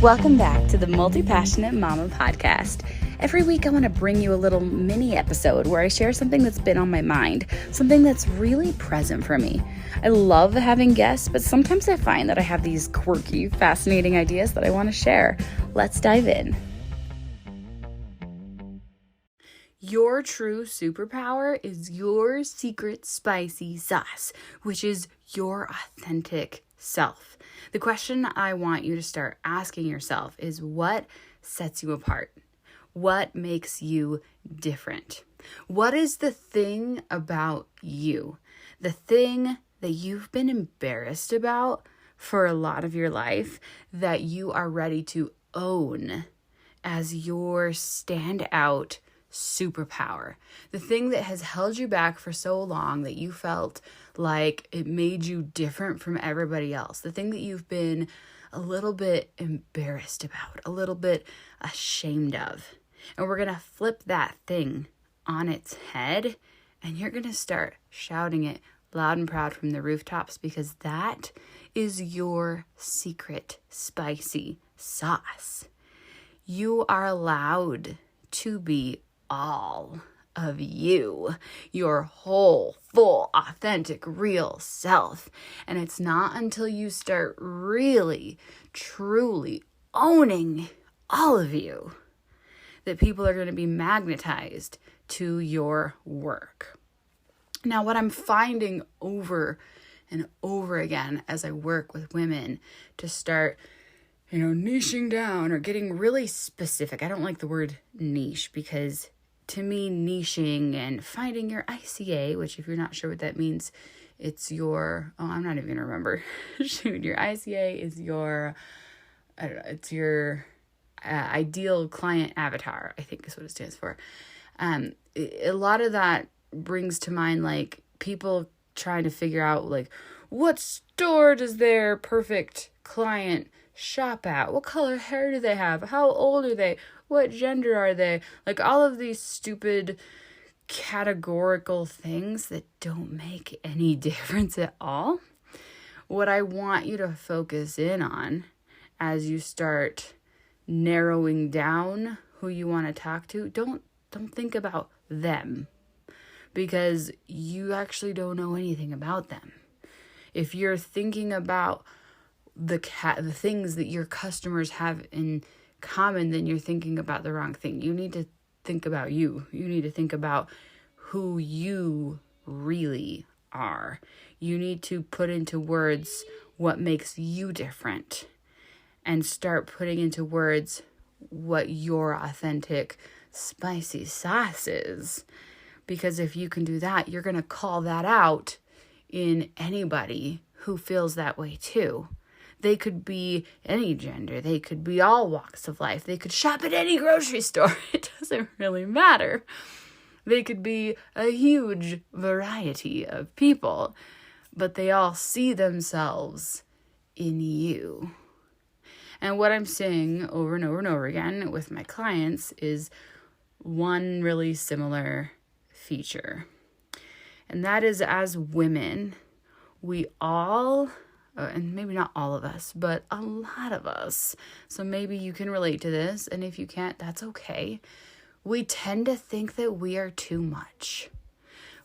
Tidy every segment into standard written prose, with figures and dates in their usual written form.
Welcome back to the Multi-Passionate Mama podcast. Every week I want to bring you a little mini episode where I share something that's been on my mind, something that's really present for me. I love having guests, but sometimes I find that I have these quirky, fascinating ideas that I want to share. Let's dive in. Your true superpower is your secret spicy sauce, which is your authentic self. The question I want you to start asking yourself is, what sets you apart? What makes you different? What is the thing about you? The thing that you've been embarrassed about for a lot of your life that you are ready to own as your standout superpower. The thing that has held you back for so long that you felt like it made you different from everybody else. The thing that you've been a little bit embarrassed about, a little bit ashamed of. And we're going to flip that thing on its head, and you're going to start shouting it loud and proud from the rooftops, because that is your secret spicy sauce. You are allowed to be all of you, your whole, full, authentic, real self. And it's not until you start really, truly owning all of you that people are going to be magnetized to your work. Now, what I'm finding over and over again as I work with women to start niching down or getting really specific. I don't like the word niche, because to me, niching and finding your ICA, which if you're not sure what that means, it's your, I'm not even going to remember. Shoot, your ICA is your, it's your ideal client avatar, I think is what it stands for. A lot of that brings to mind like people trying to figure out like, what store does their perfect client shop at? What color hair do they have? How old are they? What gender are they? Like all of these stupid categorical things that don't make any difference at all. What I want you to focus in on as you start narrowing down who you want to talk to, don't think about them, because you actually don't know anything about them. If you're thinking about the things that your customers have in common, then you're thinking about the wrong thing. You need to think about you. You need to think about who you really are. You need to put into words what makes you different and start putting into words what your authentic spicy sauce is. Because if you can do that, you're going to call that out in anybody who feels that way too. They could be any gender. They could be all walks of life. They could shop at any grocery store. It doesn't really matter. They could be a huge variety of people, but they all see themselves in you. And what I'm seeing over and over and over again with my clients is one really similar feature. And that is, as women, we all, and maybe not all of us, but a lot of us, so maybe you can relate to this, and if you can't, that's okay. We tend to think that we are too much.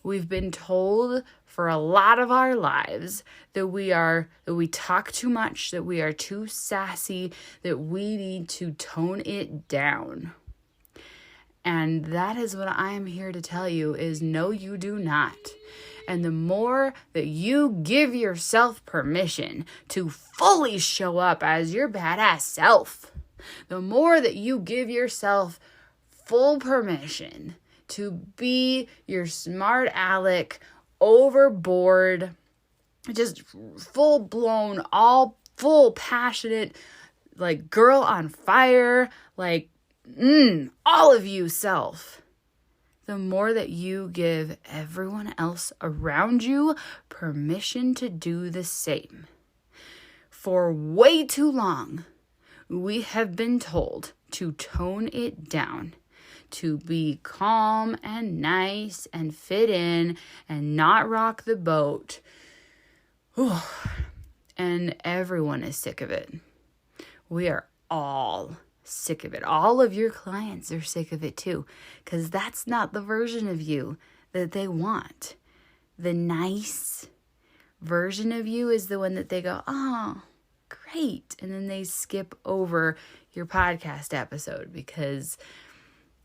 We've been told for a lot of our lives that we talk too much, that we are too sassy, that we need to tone it down. And that is what I am here to tell you is no, you do not. And the more that you give yourself permission to fully show up as your badass self, the more that you give yourself full permission to be your smart aleck, overboard, just full blown, all full passionate, like girl on fire, like all of you self, the more that you give everyone else around you permission to do the same. For way too long, we have been told to tone it down, to be calm and nice and fit in and not rock the boat. And everyone is sick of it. We are all sick of it. All of your clients are sick of it too, because that's not the version of you that they want. The nice version of you is the one that they go, oh, great. And then they skip over your podcast episode because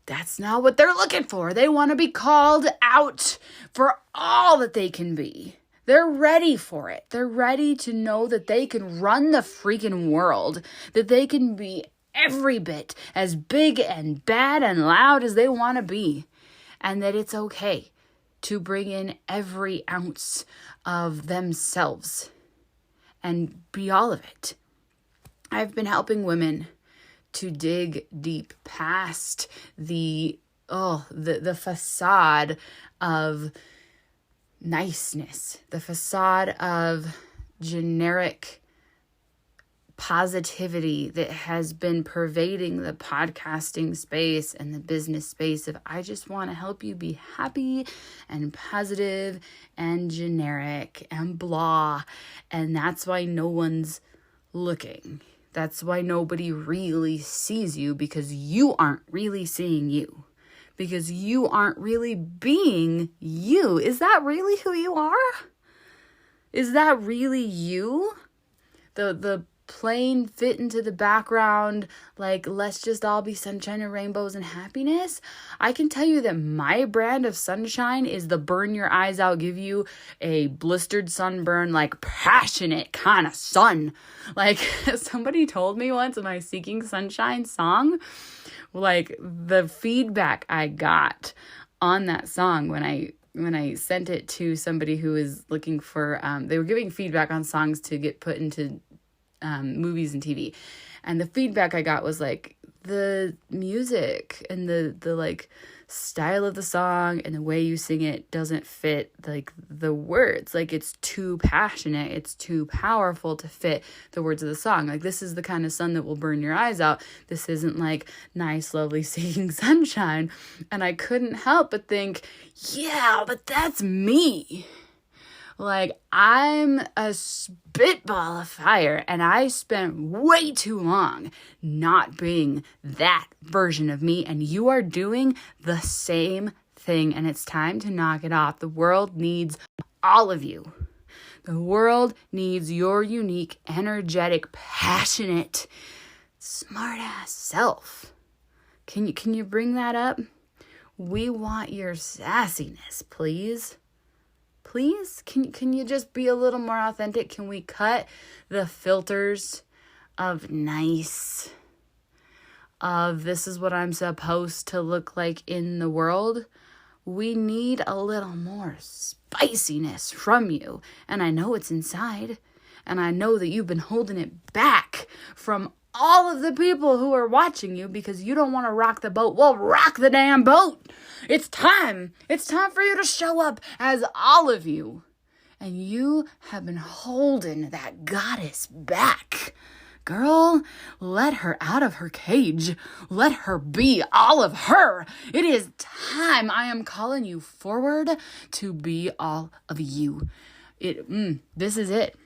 that's not what they're looking for. They want to be called out for all that they can be. They're ready for it. They're ready to know that they can run the freaking world, that they can be every bit as big and bad and loud as they want to be, and that it's okay to bring in every ounce of themselves and be all of it. I've been helping women to dig deep past the facade of niceness, the facade of generic positivity that has been pervading the podcasting space and the business space of I just want to help you be happy and positive and generic and blah. And that's why no one's looking. That's why nobody really sees you, because you aren't really seeing you. Because you aren't really being you. Is that really who you are? Is that really you? The plain fit into the background, like, let's just all be sunshine and rainbows and happiness. I can tell you that my brand of sunshine is the burn your eyes out, give you a blistered sunburn, like passionate kind of sun. Like somebody told me once in my Seeking Sunshine song, like the feedback I got on that song when I sent it to somebody who was looking for, they were giving feedback on songs to get put into movies and TV. And the feedback I got was like the music and the like style of the song and the way you sing it doesn't fit like the words. Like it's too passionate. It's too powerful to fit the words of the song. Like this is the kind of sun that will burn your eyes out. This isn't like nice, lovely Seeking Sunshine. And I couldn't help but think, yeah, but that's me. Like, I'm a spitball of fire, and I spent way too long not being that version of me, and you are doing the same thing, and it's time to knock it off. The world needs all of you. The world needs your unique, energetic, passionate, smart-ass self. Can you bring that up? We want your sassiness, please. Please, can you just be a little more authentic? Can we cut the filters of nice, of this is what I'm supposed to look like in the world? We need a little more spiciness from you. And I know it's inside. And I know that you've been holding it back from all of the people who are watching you because you don't want to rock the boat. Well, rock the damn boat. It's time. It's time for you to show up as all of you. And you have been holding that goddess back. Girl, let her out of her cage. Let her be all of her. It is time. I am calling you forward to be all of you. This is it.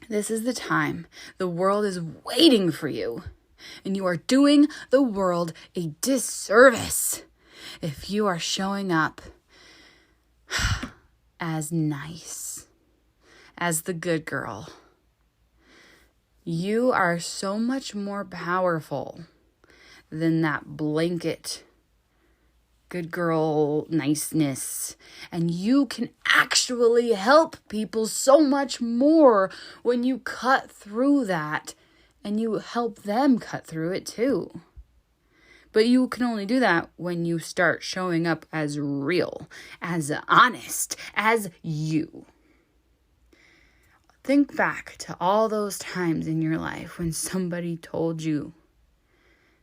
This is the time. The world is waiting for you. And you are doing the world a disservice if you are showing up as nice, as the good girl. You are so much more powerful than that blanket good girl niceness. And you can actually help people so much more when you cut through that and you help them cut through it too. But you can only do that when you start showing up as real, as honest, as you. Think back to all those times in your life when somebody told you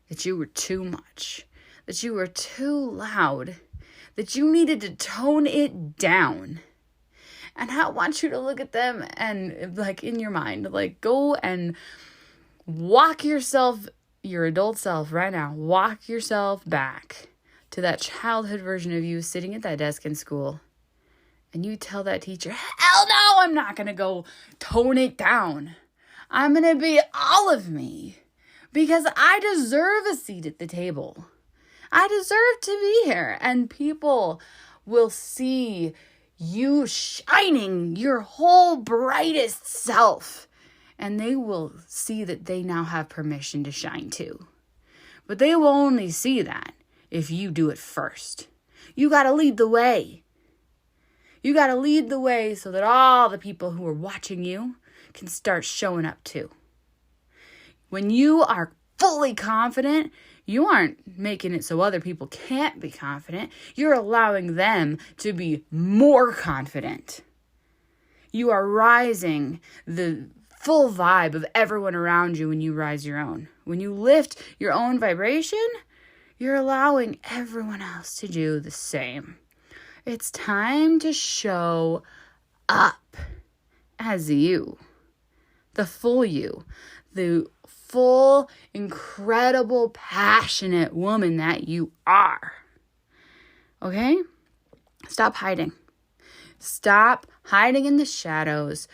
that you were too much, that you were too loud, that you needed to tone it down. And I want you to look at them and, like, in your mind, like, go and walk yourself, your adult self right now, walk yourself back to that childhood version of you sitting at that desk in school. And you tell that teacher, hell no, I'm not going to go tone it down. I'm going to be all of me. because I deserve a seat at the table. I deserve to be here, and people will see you shining your whole brightest self, and they will see that they now have permission to shine too. But they will only see that if you do it first. You got to lead the way. You got to lead the way so that all the people who are watching you can start showing up too. When you are fully confident, you aren't making it so other people can't be confident. You're allowing them to be more confident. You are rising the full vibe of everyone around you when you rise your own. When you lift your own vibration, you're allowing everyone else to do the same. It's time to show up as you, the full you, the full, incredible, passionate woman that you are. Okay? Stop hiding. Stop hiding in the shadows.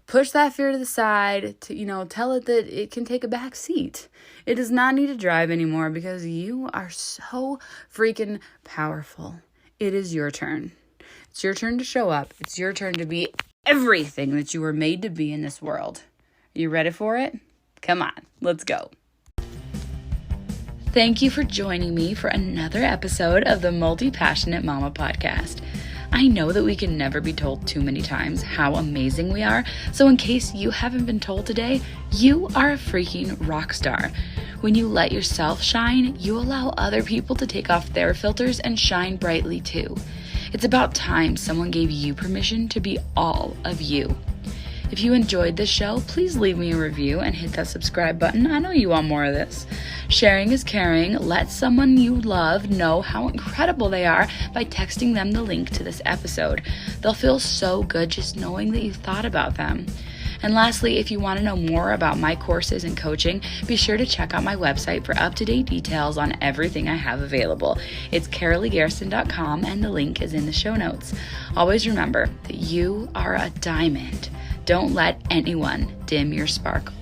Push that fear to the side. Tell it that it can take a back seat. It does not need to drive anymore because you are so freaking powerful. It is your turn. It's your turn to show up. It's your turn to be everything that you were made to be in this world. Are you ready for it? Come on, let's go. Thank you for joining me for another episode of the Multi-Passionate Mama podcast. I know that we can never be told too many times how amazing we are, so in case you haven't been told today, you are a freaking rock star. When you let yourself shine, you allow other people to take off their filters and shine brightly too. It's about time someone gave you permission to be all of you. If you enjoyed this show, please leave me a review and hit that subscribe button. I know you want more of this. Sharing is caring. Let someone you love know how incredible they are by texting them the link to this episode. They'll feel so good just knowing that you thought about them. And lastly, if you want to know more about my courses and coaching, be sure to check out my website for up-to-date details on everything I have available. It's caroleegarrison.com and the link is in the show notes. Always remember that you are a diamond. Don't let anyone dim your sparkle.